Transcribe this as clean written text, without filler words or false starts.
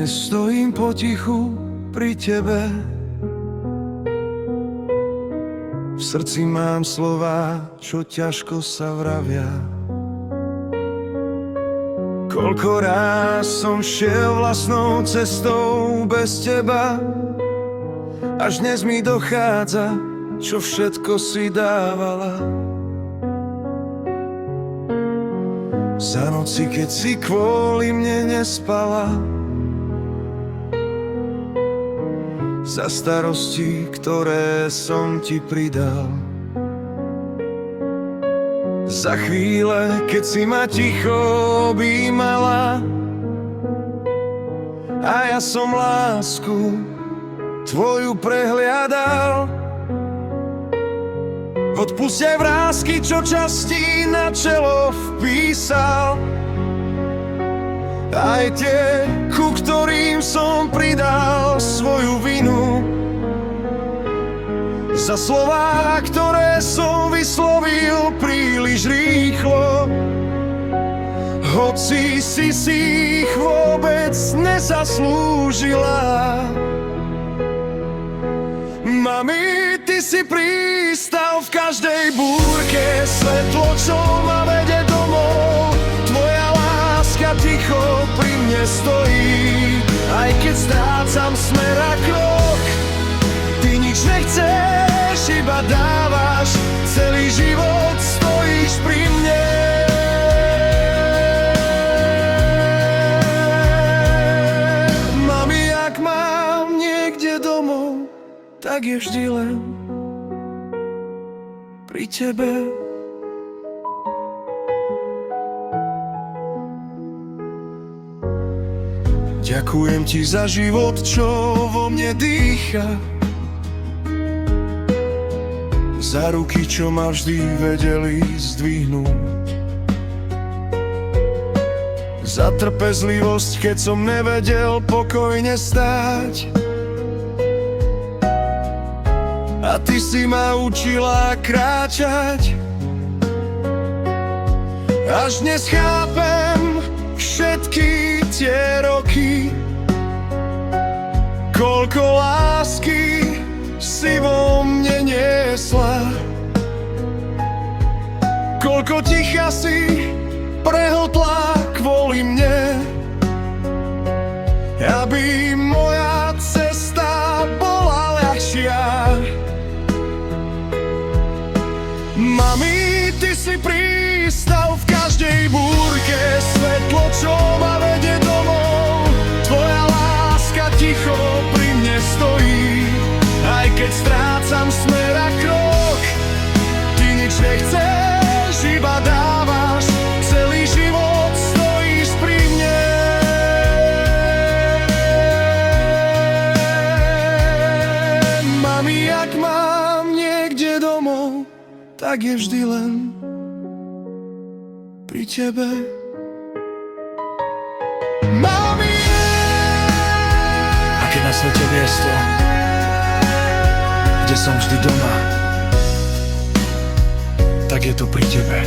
Dnes stojím potichu pri tebe. V srdci mám slová, čo ťažko sa vravia. Koľko ráz som šiel vlastnou cestou bez teba, až dnes mi dochádza, čo všetko si dávala. Za noci, keď si kvôli mne nespala, za starosti, ktoré som ti pridal, za chvíle, keď si ma ticho objímala, a ja som lásku tvoju prehliadal. Odpusť aj vrásky, čo časti na čelo vpísal, aj tie, ku ktorým som pridal svoju vinu, za slová, ktoré som vyslovil príliš rýchlo, hoci si ich vôbec nezaslúžila. Mami, ty si prístav v každej búrke, svetlo, čo ma vedie domov. Tvoja láska ticho pri mne stojí, aj keď strácam smer a krok. Ty nič nechceš, iba dávaš, celý život stojíš pri mne. Mami, ak mám niekde domov, tak je vždy len pri tebe. Ďakujem ti za život, čo vo mne dýcha, za ruky, čo ma vždy vedeli zdvihnúť, za trpezlivosť, keď som nevedel pokojne stáť. A ty si ma učila kráčať. Až dnes chápem všetky tie roky, koľko lásky si vo mne niesla, koľko ticha si prehltla kvôli mne, aby moja cesta bola ľahšia. Mami, ty si prístav v každej búrke, svetlo, čo ma vedie domov. Tvoja láska ticho pri mne stojí, aj keď strácam smer a krok. Ty nič nechceš, iba dávaš, celý život stojíš pri mne. Mami, ak mám niekde domov, tak je vždy len pri tebe. Mami, ak je na svete miesto, kde som vždy doma, tak je to pri tebe.